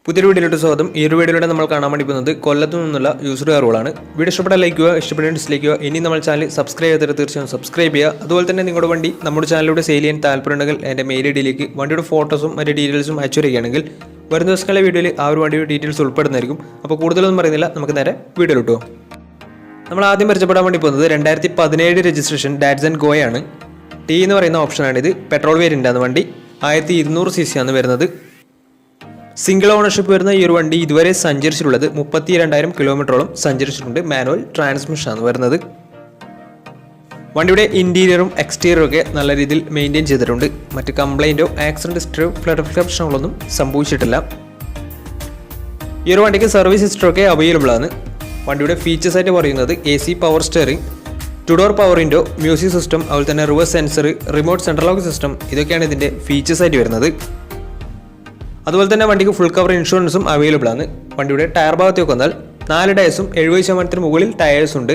പുതിയൊരു വീഡിയോയിലോട്ട് സ്വാഗതം. ഈ ഒരു വീഡിയോയിലൂടെ നമ്മൾ കാണാൻ വേണ്ടി പോകുന്നത് കൊല്ലത്തു നിന്നുള്ള യൂസർ കാറുകളാണ്. വീഡിയോ ഇഷ്ടപ്പെട്ടാൽ ലൈക്ക് ചെയ്യുക, ഇഷ്ടപ്പെട്ടാൽ ഡിസ്ലൈക്ക് ചെയ്യുക. ഇനി നമ്മൾ ചാനൽ സബ്സ്ക്രൈബ് ചെയ്തിട്ട് തീർച്ചയായും സബ്സ്ക്രൈബ് ചെയ്യുക. അതുപോലെ തന്നെ നിങ്ങളുടെ വണ്ടി നമ്മുടെ ചാനലിലൂടെ സെയിൽ ചെയ്യാൻ താല്പര്യമുണ്ടെങ്കിൽ എൻ്റെ മെയിൽ ഐഡിയിലേക്ക് വണ്ടിയുടെ ഫോട്ടോസും മറ്റ് ഡീറ്റെയിൽസും അയച്ചു വരികയാണെങ്കിൽ വരുന്ന ദിവസങ്ങളിലെ വീഡിയോയിൽ ആ ഒരു വണ്ടിയുടെ ഡീറ്റെയിൽസ് ഉൾപ്പെടുന്നതായിരിക്കും. അപ്പോൾ കൂടുതലൊന്നും പറയുന്നില്ല, നമുക്ക് നേരെ വീഡിയോയിലോട്ട് പോകും. നമ്മൾ ആദ്യം പരിചയപ്പെടാൻ വേണ്ടി പോകുന്നത് 2017 രജിസ്ട്രേഷൻ ഡാറ്റ്സൺ ഗോയാണ്. ടി എന്ന് പറയുന്ന ഓപ്ഷനാണിത്. പെട്രോൾ വേരിയൻ്റാണ് വണ്ടി. 1200 cc ആണ് വരുന്നത്. സിംഗിൾ ഓണർഷിപ്പ് വരുന്ന ഈ ഒരു വണ്ടി ഇതുവരെ സഞ്ചരിച്ചിട്ടുള്ളത് 32,000 കിലോമീറ്ററോളം സഞ്ചരിച്ചിട്ടുണ്ട്. മാനുവൽ ട്രാൻസ്മിഷനാണ് വരുന്നത്. വണ്ടിയുടെ ഇൻറ്റീരിയറും എക്സ്റ്റീരിയറും ഒക്കെ നല്ല രീതിയിൽ മെയിൻറ്റെയിൻ ചെയ്തിട്ടുണ്ട്. മറ്റ് കംപ്ലൈൻറ്റോ ആക്സിഡൻറ്റ് ഹിസ്റ്ററിയോ ഫ്ലഡ് പ്രശ്നങ്ങളൊന്നും സംഭവിച്ചിട്ടില്ല. ഈ ഒരു വണ്ടിക്ക് സർവീസ് ഹിസ്റ്ററൊക്കെ അവൈലബിൾ ആണ്. വണ്ടിയുടെ ഫീച്ചേഴ്സ് ആയിട്ട് പറയുന്നത് AC power steering, 2 door power window, music system, അതുപോലെ തന്നെ reverse sensor, remote central lock system, ഇതൊക്കെയാണ് ഇതിൻ്റെ ഫീച്ചേഴ്സ് ആയിട്ട് വരുന്നത്. അതുപോലെ തന്നെ വണ്ടിക്ക് ഫുൾ കവർ ഇൻഷുറൻസും അവൈലബിൾ ആണ്. വണ്ടിയുടെ ടയർ ഭാഗത്തേക്ക് വന്നാൽ 4 ടയേഴ്സും 70% മുകളിൽ ടയേഴ്സ് ഉണ്ട്.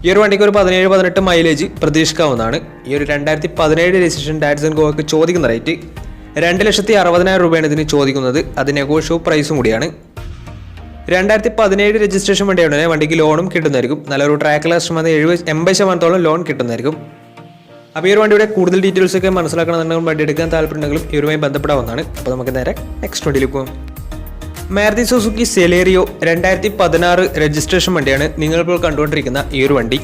ഈ ഒരു വണ്ടിക്ക് ഒരു 17-18 മൈലേജ് പ്രതീക്ഷിക്കാവുന്നതാണ്. ഈ ഒരു 2017 രജിസ്ട്രേഷൻ ഡാറ്റ്സൺ ഗോയ്ക്ക് ചോദിക്കുന്ന റേറ്റ് 2,60,000 രൂപയാണ് ഇതിന് ചോദിക്കുന്നത്. അത് നെഗോഷ്യബിൾ പ്രൈസും കൂടിയാണ്. 2017 രജിസ്ട്രേഷൻ വണ്ടിയാണ്. വണ്ടിക്ക് ലോണും കിട്ടുന്നതായിരിക്കും. നല്ലൊരു ട്രാക്ക് ലാസ്റ്റ് വന്ന് 80% ലോൺ കിട്ടുന്നതായിരിക്കും. അപ്പോൾ ഈ ഒരു വണ്ടിയുടെ കൂടുതൽ ഡീറ്റെയിൽസ് ഒക്കെ മനസ്സിലാക്കണമെന്നുണ്ടെങ്കിൽ വണ്ടി എടുക്കാൻ താല്പര്യമുണ്ടെങ്കിലും ഇവരുമായി ബന്ധപ്പെടാവുന്നതാണ്. അപ്പോൾ നമുക്ക് നേരെ നെക്സ്റ്റ് വണ്ടിയിലേക്ക് പോകും. മാരുതി സുസുക്കി സെലേറിയോ 2016 രജിസ്ട്രേഷൻ വണ്ടിയാണ് നിങ്ങളിപ്പോൾ കണ്ടുകൊണ്ടിരിക്കുന്ന ഈ ഒരു വണ്ടി.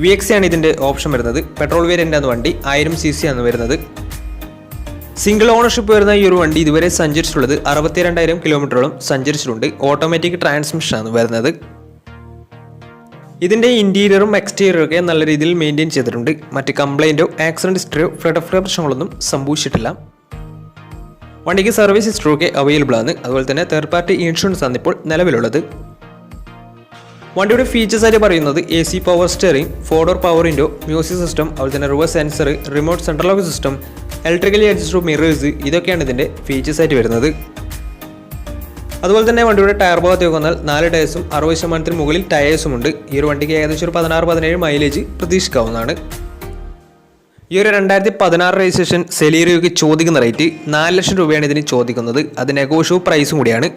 VX ആണ് ഇതിൻ്റെ ഓപ്ഷൻ വരുന്നത്. പെട്രോൾ വേരിയൻ്റ് ആണ് വണ്ടി. 1000 cc ആണ് വരുന്നത്. സിംഗിൾ ഓണർഷിപ്പ് വരുന്ന ഈ ഒരു വണ്ടി ഇതുവരെ സഞ്ചരിച്ചിട്ടുള്ളത് 62,000 കിലോമീറ്ററോളം സഞ്ചരിച്ചിട്ടുണ്ട്. ഓട്ടോമാറ്റിക് ട്രാൻസ്മിഷനാണ് വരുന്നത്. ഇതിൻ്റെ ഇൻറ്റീരിയറും എക്സ്റ്റീരിയറും ഒക്കെ നല്ല രീതിയിൽ മെയിൻറ്റെയിൻ ചെയ്തിട്ടുണ്ട്. മറ്റ് കംപ്ലൈൻറ്റോ ആക്സിഡൻറ്റ് ഹിസ്റ്ററിയോ ഫ്ലഡ് പ്രശ്നങ്ങളൊന്നും സംഭവിച്ചിട്ടില്ല. വണ്ടിക്ക് സർവീസ് ഹിസ്റ്ററൊക്കെ അവൈലബിൾ ആണ്. അതുപോലെ തന്നെ തേർഡ് പാർട്ടി ഇൻഷുറൻസ് ആണ് ഇപ്പോൾ നിലവിലുള്ളത്. വണ്ടിയുടെ ഫീച്ചേഴ്സ് ആയിട്ട് പറയുന്നത് AC power steering, 4 door power window, music system, അതുപോലെ തന്നെ reverse sensor, remote central lock system, electrically adjustable mirrors, ഇതൊക്കെയാണ് ഇതിൻ്റെ ഫീച്ചേഴ്സ് ആയിട്ട് വരുന്നത്. അതുപോലെ തന്നെ വണ്ടിയുടെ ടയർ ഭാഗത്തേക്ക് വന്നാൽ 4 ടയേഴ്സും 60% മുകളിൽ ടയേഴ്സും ഉണ്ട്. ഈ ഒരു വണ്ടിക്ക് ഏകദേശം ഒരു 16-17 മൈലേജ് പ്രതീക്ഷിക്കാവുന്നതാണ്. ഈ ഒരു 2016 രജിസ്ട്രേഷൻ സെലീറിയോയ്ക്ക് ചോദിക്കുന്ന റേറ്റ് 4 ലക്ഷം രൂപയാണ് ഇതിന് ചോദിക്കുന്നത്. അത് നെഗോഷ്യബിൾ പ്രൈസും കൂടിയാണ്.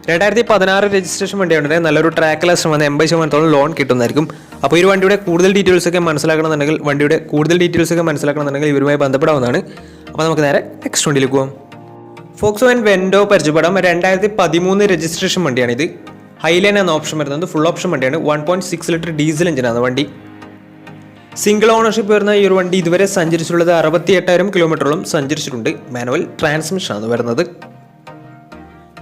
2016 രജിസ്ട്രേഷൻ വണ്ടിയാണെങ്കിൽ നല്ലൊരു ട്രാക്ക് ലാസ്റ്റ് വന്ന് 80% ലോൺ കിട്ടുന്നതായിരിക്കും. അപ്പോൾ ഈ വണ്ടിയുടെ കൂടുതൽ ഡീറ്റെയിൽസ് ഒക്കെ മനസ്സിലാക്കണമെന്നുണ്ടെങ്കിൽ ഇവരുമായി ബന്ധപ്പെടാവുന്നതാണ്. അപ്പോൾ നമുക്ക് നേരെ നെക്സ്റ്റ് വണ്ടിയിലേക്ക് പോകാം. ഫോക്സ്വാഗൻ വെൻഡോ പരിചയപ്പെടാം. 2013 രജിസ്ട്രേഷൻ വണ്ടിയാണിത്. ഹൈലൈൻ എന്ന ഓപ്ഷൻ വരുന്നത്. ഫുൾ ഓപ്ഷൻ വണ്ടിയാണ്. 1.6 ലിറ്റർ ഡീസൽ എഞ്ചിനാണ് വണ്ടി. സിംഗിൾ ഓണർഷിപ്പ് വരുന്ന ഈ ഒരു വണ്ടി ഇതുവരെ സഞ്ചരിച്ചിട്ടുള്ളത് 68,000 കിലോമീറ്ററോളം സഞ്ചരിച്ചിട്ടുണ്ട്. മാനുവൽ ട്രാൻസ്മിഷനാണ് വരുന്നത്.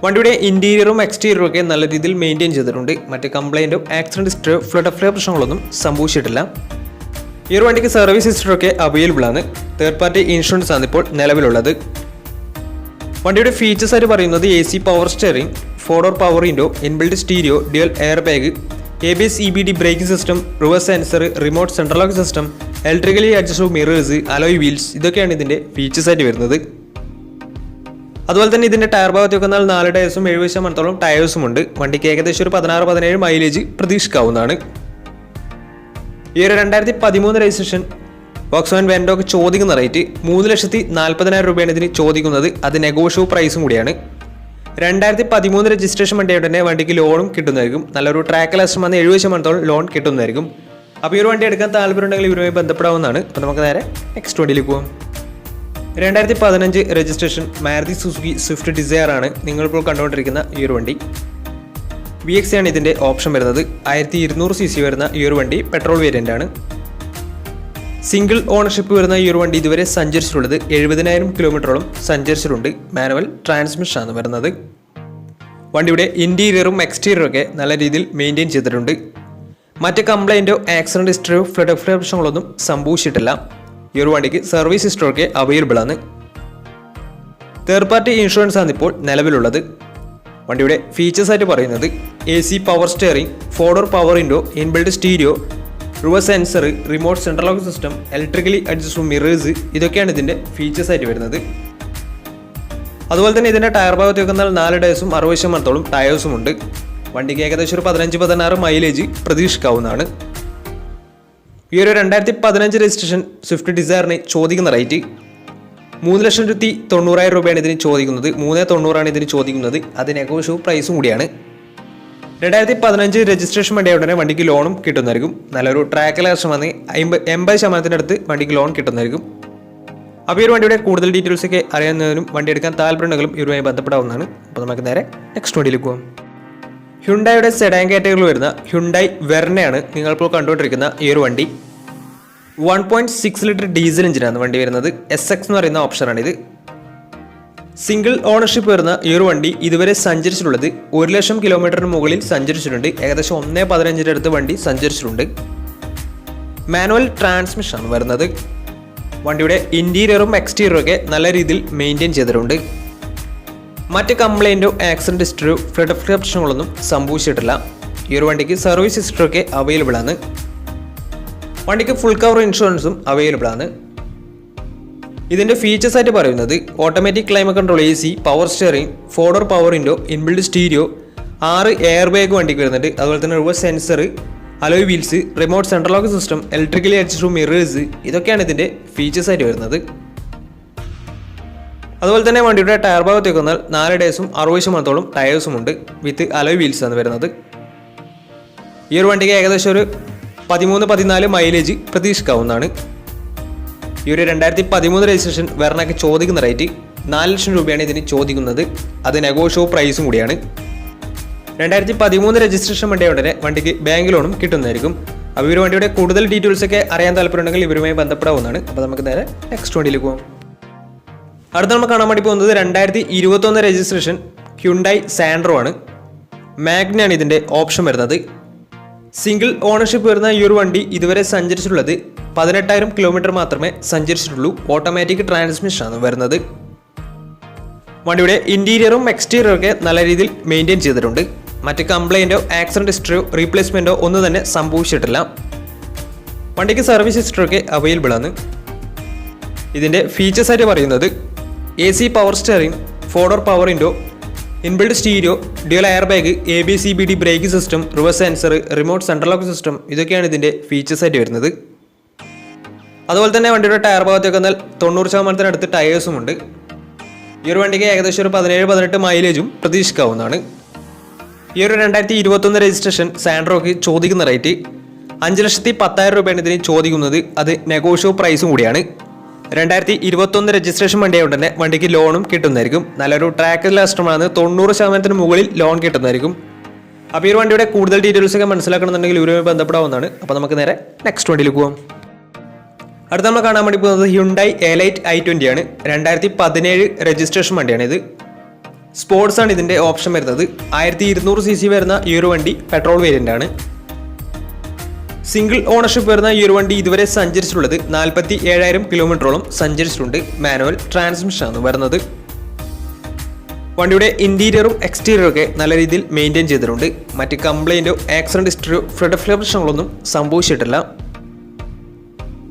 വണ്ടിയുടെ ഇൻറ്റീരിയറും എക്സ്റ്റീരിയറും ഒക്കെ നല്ല രീതിയിൽ മെയിൻറ്റെയിൻ ചെയ്തിട്ടുണ്ട്. മറ്റ് കംപ്ലൈൻറ്റോ ആക്സിഡൻറ്റ് ഹിസ്റ്ററിയോ ഫ്ലഡ് പ്രശ്നങ്ങളൊന്നും സംഭവിച്ചിട്ടില്ല. ഈ ഒരു വണ്ടിക്ക് സർവീസ് ഹിസ്റ്ററൊക്കെ അവൈലബിൾ ആണ്. തേർഡ് പാർട്ടി ഇൻഷുറൻസ് ആണ് ഇപ്പോൾ നിലവിലുള്ളത്. വണ്ടിയുടെ ഫീച്ചേഴ്സ് ആയിട്ട് പറയുന്നത് AC power steering, 4 door power window, inbuilt stereo, dual air bag, ABS EBD braking system, reverse sensor, remote central lock system, electrically adjustable mirrors, alloy wheels, ഇതൊക്കെയാണ് ഇതിൻ്റെ features ആയിട്ട് വരുന്നത്. അതുപോലെ തന്നെ ഇതിൻ്റെ ടയർ ഭാഗത്തേക്ക് വന്നാൽ 4 ടയേഴ്സും 70% ടയേഴ്സും ഉണ്ട്. വണ്ടിക്ക് ഏകദേശം ഒരു 16-17 മൈലേജ് പ്രതീക്ഷിക്കാവുന്നതാണ്. ഈ ഒരു 2013 രജിസ്ട്രേഷൻ ഫോക്സ്വാഗൻ വെൻഡോക്ക് ചോദിക്കുന്ന റേറ്റ് 3,40,000 രൂപയാണ് ഇതിന് ചോദിക്കുന്നത്. അത് നെഗോഷ്യബിൾ പ്രൈസും കൂടിയാണ്. 2013 രജിസ്ട്രേഷൻ വണ്ടിയായിട്ട് തന്നെ വണ്ടിക്ക് ലോണും കിട്ടുന്നതായിരിക്കും. നല്ലൊരു ട്രാക്ക് ലാസ്റ്റ് വന്ന് 70% ലോൺ കിട്ടുന്നതായിരിക്കും. അപ്പോൾ ഈ ഒരു വണ്ടി എടുക്കാൻ താല്പര്യമുണ്ടെങ്കിൽ ഇവരുമായി ബന്ധപ്പെടാവുന്നതാണ്. അപ്പോൾ നമുക്ക് നേരെ നെക്സ്റ്റ് വണ്ടിയിലേക്ക് പോകാം. 2015 registration Maruti Suzuki Swift Dzire ആണ് നിങ്ങളിപ്പോൾ കണ്ടുകൊണ്ടിരിക്കുന്ന ഈ ഒരു വണ്ടി. VX ആണ് ഇതിൻ്റെ ഓപ്ഷൻ വരുന്നത്. 1200 cc വരുന്ന ഈ ഒരു വണ്ടി പെട്രോൾ വേരിയൻ്റ് ആണ്. സിംഗിൾ ഓണർഷിപ്പ് വരുന്ന ഈ ഒരു വണ്ടി ഇതുവരെ സഞ്ചരിച്ചിട്ടുള്ളത് 70,000 കിലോമീറ്ററോളം സഞ്ചരിച്ചിട്ടുണ്ട്. മാനുവൽ ട്രാൻസ്മിഷനാണ് വരുന്നത്. വണ്ടിയുടെ ഇൻറ്റീരിയറും എക്സ്റ്റീരിയറും ഒക്കെ നല്ല രീതിയിൽ മെയിൻറ്റെയിൻ ചെയ്തിട്ടുണ്ട്. മറ്റ് കംപ്ലൈൻറ്റോ ആക്സിഡൻറ്റ് ഹിസ്റ്ററിയോ ഫ്ലഡ് പ്രശ്നങ്ങളൊന്നും സംഭവിച്ചിട്ടില്ല. ഈ ഒരു വണ്ടിക്ക് സർവീസ് ഹിസ്റ്ററൊക്കെ അവൈലബിൾ ആണ്. തേർഡ് പാർട്ടി ഇൻഷുറൻസ് ആണ് ഇപ്പോൾ നിലവിലുള്ളത്. വണ്ടിയുടെ ഫീച്ചേഴ്സ് ആയിട്ട് പറയുന്നത് AC power steering, 4 door power window, inbuilt stereo, reverse sensor, remote central lock system, electrically adjustable mirrors, ഇതൊക്കെയാണ് ഇതിൻ്റെ ഫീച്ചേഴ്സ് ആയിട്ട് വരുന്നത്. അതുപോലെ തന്നെ ഇതിൻ്റെ ടയർ ഭാഗത്തേക്ക് വന്നാൽ 4 ടയേഴ്സും 60% ടയേഴ്സും ഉണ്ട്. വണ്ടിക്ക് ഏകദേശം ഒരു 15-16 മൈലേജ് പ്രതീക്ഷിക്കാവുന്നതാണ്. ഈ ഒരു 2015 രജിസ്ട്രേഷൻ സ്വിഫ്റ്റ് ഡിസയറിന് ചോദിക്കുന്ന റേറ്റ് 3,90,000 രൂപയാണ് ഇതിന് ചോദിക്കുന്നത്. 3,90,000 ഇതിന് ചോദിക്കുന്നത്. അത് നെഗോഷ്യബിൾ പ്രൈസും കൂടിയാണ്. 2015 രജിസ്ട്രേഷൻ വണ്ടിയായ ഉടനെ വണ്ടിക്ക് ലോണും കിട്ടുന്നതായിരിക്കും. നല്ലൊരു ട്രാക്കിൽ വർഷം വന്ന് 80% അടുത്ത് വണ്ടിക്ക് ലോൺ കിട്ടുന്നതായിരിക്കും. അപ്പോൾ ഈ ഒരു വണ്ടിയുടെ കൂടുതൽ ഡീറ്റെയിൽസ് ഒക്കെ അറിയാവുന്നതിനും വണ്ടി എടുക്കാൻ താല്പര്യമുണ്ടെങ്കിലും ഇവരുമായി ബന്ധപ്പെടാവുന്നതാണ്. അപ്പോൾ നമുക്ക് നേരെ നെക്സ്റ്റ് വണ്ടിയിലേക്ക് പോകാം. ഹ്യുണ്ടായുടെ സെഡാൻ കാറ്റഗറിയിൽ വരുന്ന ഹ്യുണ്ടായി വെർണയാണ് നിങ്ങളിപ്പോൾ കണ്ടുകൊണ്ടിരിക്കുന്ന ഈ ഒരു വണ്ടി. 1.6 ലിറ്റർ ഡീസൽ എഞ്ചിനാണ് വണ്ടി വരുന്നത്. SX എന്ന് പറയുന്ന ഓപ്ഷനാണിത്. സിംഗിൾ ഓണർഷിപ്പ് വരുന്ന ഈ ഒരു വണ്ടി ഇതുവരെ സഞ്ചരിച്ചിട്ടുള്ളത് 1,00,000 കിലോമീറ്ററിന് മുകളിൽ സഞ്ചരിച്ചിട്ടുണ്ട്. ഏകദേശം 1.15 അടുത്ത് വണ്ടി സഞ്ചരിച്ചിട്ടുണ്ട്. മാനുവൽ ട്രാൻസ്മിഷനാണ് വരുന്നത്. വണ്ടിയുടെ ഇൻറ്റീരിയറും എക്സ്റ്റീരിയറും ഒക്കെ നല്ല രീതിയിൽ മെയിൻറ്റെയിൻ ചെയ്തിട്ടുണ്ട്. മറ്റ് കംപ്ലൈൻറ്റോ ആക്സിഡൻറ്റ് ഹിസ്റ്ററിയോ ഫ്ലഡ് പ്രശ്നങ്ങളൊന്നും സംഭവിച്ചിട്ടില്ല. ഈ ഒരു വണ്ടിക്ക് സർവീസ് ഹിസ്റ്ററിയൊക്കെ അവൈലബിൾ ആണ്. വണ്ടിക്ക് ഫുൾ കവർ ഇൻഷുറൻസും അവൈലബിൾ ആണ്. ഇതിൻ്റെ ഫീച്ചേഴ്സ് ആയിട്ട് പറയുന്നത് automatic climate control, AC, power steering, 4-door power window, inbuilt stereo, 6 air bag വണ്ടിക്ക് വരുന്നുണ്ട്. അതുപോലെ തന്നെ reverse sensor, alloy wheels, remote central lock system, electrically adjustable mirrors, ഇതൊക്കെയാണ് ഇതിൻ്റെ ഫീച്ചേഴ്സ് ആയിട്ട് വരുന്നത്. അതുപോലെ തന്നെ വണ്ടിയുടെ ടയർ ഭാഗത്തേക്ക് വന്നാൽ 4 ഡേയ്സും 60% ടയേഴ്സും ഉണ്ട്. വിത്ത് അലോയ് വീൽസ് ആണ് വരുന്നത്. ഈ ഒരു വണ്ടിക്ക് ഏകദേശം ഒരു 13-14 മൈലേജ് പ്രതീക്ഷിക്കാവുന്നതാണ്. ഈ ഒരു 2013 രജിസ്ട്രേഷൻ വെർണയ്ക്ക് ചോദിക്കുന്ന റേറ്റ് 4,00,000 രൂപയാണ് ഇതിന് ചോദിക്കുന്നത്. അത് നെഗോഷ്യബിൾ പ്രൈസും കൂടിയാണ്. 2013 രജിസ്ട്രേഷൻ വണ്ടിയായ ഉടനെ വണ്ടിക്ക് ബാങ്ക് ലോണും കിട്ടുന്നതായിരിക്കും. അപ്പോൾ ഈ ഒരു വണ്ടിയുടെ കൂടുതൽ ഡീറ്റെയിൽസ് ഒക്കെ അറിയാൻ താല്പര്യമുണ്ടെങ്കിൽ ഇവരുമായി ബന്ധപ്പെടാവുന്നതാണ്. അപ്പോൾ നമുക്ക് നേരെ നെക്സ്റ്റ് വണ്ടിയിലേക്ക് പോകാം. അടുത്ത നമ്മൾ കാണാൻ വേണ്ടി പോകുന്നത് 2021 രജിസ്ട്രേഷൻ ഹ്യുണ്ടായി സാൻഡ്രോ ആണ്. മാഗ്നയാണ് ഇതിൻ്റെ ഓപ്ഷൻ വരുന്നത്. സിംഗിൾ ഓണർഷിപ്പ് വരുന്ന ഈ ഒരു വണ്ടി ഇതുവരെ സഞ്ചരിച്ചിട്ടുള്ളത് 18,000 കിലോമീറ്റർ മാത്രമേ സഞ്ചരിച്ചിട്ടുള്ളൂ. ഓട്ടോമാറ്റിക് ട്രാൻസ്മിഷനാണ് വരുന്നത്. വണ്ടിയുടെ ഇൻറ്റീരിയറും എക്സ്റ്റീരിയറും ഒക്കെ നല്ല രീതിയിൽ മെയിൻറ്റെയിൻ ചെയ്തിട്ടുണ്ട്. മറ്റ് കംപ്ലൈൻറ്റോ ആക്സിഡൻറ്റ് ഹിസ്റ്ററിയോ റീപ്ലേസ്മെൻറ്റോ ഒന്നും തന്നെ സംഭവിച്ചിട്ടില്ല. വണ്ടിക്ക് സർവീസ് ഹിസ്റ്ററിയൊക്കെ അവൈലബിൾ ആണ്. ഇതിൻ്റെ ഫീച്ചേഴ്സ് ആയിട്ട് പറയുന്നത് AC power steering, 4-door power window, inbuilt stereo, dual air bag, ABS CBD brake system, reverse sensor, remote central lock system, ഇതൊക്കെയാണ് ഇതിൻ്റെ ഫീച്ചേഴ്സ് ആയിട്ട് വരുന്നത്. അതുപോലെ തന്നെ വണ്ടിയുടെ ടയർ ഭാഗത്തേക്ക് വന്നാൽ 90% അടുത്ത് ടയേഴ്സും ഉണ്ട്. ഈ ഒരു വണ്ടിക്ക് ഏകദേശം ഒരു 17-18 മൈലേജും പ്രതീക്ഷിക്കാവുന്നതാണ്. ഈ ഒരു 2021 രജിസ്ട്രേഷൻ സാൻഡ്രോക്ക് ചോദിക്കുന്ന റേറ്റ് 5,10,000 രൂപയാണ് ഇതിന് ചോദിക്കുന്നത്. അത് നെഗോഷ്യബിൾ പ്രൈസും കൂടിയാണ്. 2021 രജിസ്ട്രേഷൻ വണ്ടിയായതുകൊണ്ട് തന്നെ വണ്ടിക്ക് ലോണും കിട്ടുന്നതായിരിക്കും. നല്ലൊരു ട്രാക്ക് കസ്റ്റമറാണ്. 90% മുകളിൽ ലോൺ കിട്ടുന്നതായിരിക്കും. അപ്പോൾ ഈ ഒരു വണ്ടിയുടെ കൂടുതൽ ഡീറ്റെയിൽസ് ഒക്കെ മനസ്സിലാക്കണമെന്നുണ്ടെങ്കിൽ ഇവരുമായി ബന്ധപ്പെടാവുന്നതാണ്. അപ്പോൾ നമുക്ക് നേരെ നെക്സ്റ്റ് വണ്ടിയിലേക്ക് പോകാം. അടുത്ത നമ്മൾ കാണാൻ വേണ്ടി പോകുന്നത് ഹ്യുണ്ടായി എലൈറ്റ് i20 ആണ്. 2017 രജിസ്ട്രേഷൻ വണ്ടിയാണ് ഇത്. സ്പോർട്സ് ആണ് ഇതിൻ്റെ ഓപ്ഷൻ വരുന്നത്. 1200 cc വരുന്ന ഈ ഒരു വണ്ടി പെട്രോൾ വേരിയൻ്റ് ആണ്. സിംഗിൾ ഓണർഷിപ്പ് വരുന്ന ഈ ഒരു വണ്ടി ഇതുവരെ സഞ്ചരിച്ചിട്ടുള്ളത് 47,000 കിലോമീറ്ററോളം സഞ്ചരിച്ചിട്ടുണ്ട്. മാനുവൽ ട്രാൻസ്മിഷനാണ് വരുന്നത്. വണ്ടിയുടെ ഇൻറ്റീരിയറും എക്സ്റ്റീരിയറും ഒക്കെ നല്ല രീതിയിൽ മെയിൻറ്റെയിൻ ചെയ്തിട്ടുണ്ട്. മറ്റ് കംപ്ലൈൻറ്റോ ആക്സിഡൻറ്റ് ഹിസ്റ്ററിയോ ഫ്ലഡ് പ്രശ്നങ്ങളൊന്നും സംഭവിച്ചിട്ടില്ല.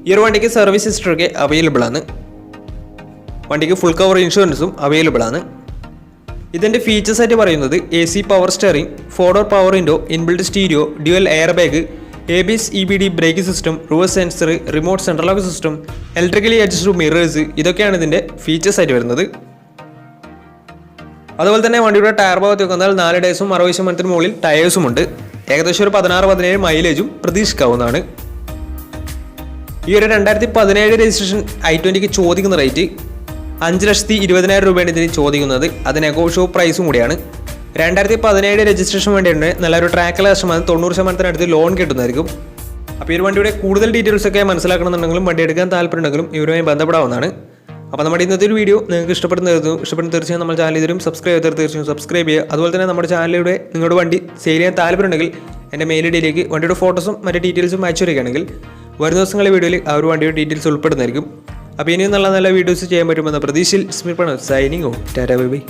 ഈ ഒരു വണ്ടിക്ക് സർവീസ് ഹിസ്റ്ററിയൊക്കെ അവൈലബിൾ ആണ്. വണ്ടിക്ക് ഫുൾ കവർ ഇൻഷുറൻസും അവൈലബിൾ ആണ്. ഇതിൻ്റെ ഫീച്ചേഴ്സ് ആയിട്ട് പറയുന്നത് AC power steering, 4-door power window, inbuilt stereo, dual air bag, ABS EBD brake system, reverse sensor, remote central lock system, electrically adjustable mirrors, ഇതൊക്കെയാണ് ഇതിൻ്റെ ഫീച്ചേഴ്സ് ആയിട്ട് വരുന്നത്. അതുപോലെ തന്നെ വണ്ടിയുടെ ടയർ ഭാഗത്തേക്ക് വന്നാൽ 4 ഡേയ്സും 60% മുകളിൽ ടയേഴ്സും ഉണ്ട്. ഏകദേശം ഒരു 16-17 മൈലേജും പ്രതീക്ഷിക്കാവുന്നതാണ്. ഈ ഒരു 2017 രജിസ്ട്രേഷൻ i20ക്ക് ചോദിക്കുന്ന റേറ്റ് 5,20,000 രൂപയാണ് ഇതിന് ചോദിക്കുന്നത്. അത് നെഗോഷ്യബിൾ പ്രൈസും കൂടിയാണ്. 2017 രജിസ്ട്രേഷൻ വേണ്ടിയുണ്ട്. നല്ലൊരു ട്രാക്കിൽ കസ്റ്റമർ 90% അടുത്ത് ലോൺ കിട്ടുന്നതായിരിക്കും. അപ്പോൾ ഈ ഒരു വണ്ടിയുടെ കൂടുതൽ ഡീറ്റെയിൽസ് ഒക്കെ മനസ്സിലാക്കണമെന്നുണ്ടെങ്കിലും വണ്ടി എടുക്കാൻ താല്പര്യമുണ്ടെങ്കിലും ഇവരുമായി ബന്ധപ്പെടാവുന്നതാണ്. അപ്പോൾ നമ്മുടെ ഇന്നത്തെ ഒരു വീഡിയോ നിങ്ങൾക്ക് ഇഷ്ടപ്പെടുന്ന തീർച്ചയായും നമ്മുടെ ചാനൽ ഇതിലും സബ്സ്ക്രൈബ് ചെയ്ത് തീർച്ചയായും സബ്സ്ക്രൈബ് ചെയ്യുക. അതുപോലെ തന്നെ നമ്മുടെ ചാനലിലൂടെ നിങ്ങളുടെ വണ്ടി സെയിൽ ചെയ്യാൻ താല്പര്യമുണ്ടെങ്കിൽ എൻ്റെ മെയിൽ ഐഡിയിലേക്ക് വണ്ടിയുടെ ഫോട്ടോസും മറ്റ് ഡീറ്റെയിൽസും അയച്ചു വരികയാണെങ്കിൽ വരും ദിവസങ്ങളിലെ വീഡിയോയിൽ ആ ഒരു വണ്ടിയുടെ ഡീറ്റെയിൽസ് ഉൾപ്പെടുന്നതായിരിക്കും. അപ്പോൾ ഇനിയും നല്ല നല്ല വീഡിയോസ് ചെയ്യാൻ പറ്റുമെന്ന പ്രതീക്ഷയിൽ സ്മിർപ്പണം സൈനിങ് ഓ ടാറ്റാ ബൈ ബൈ.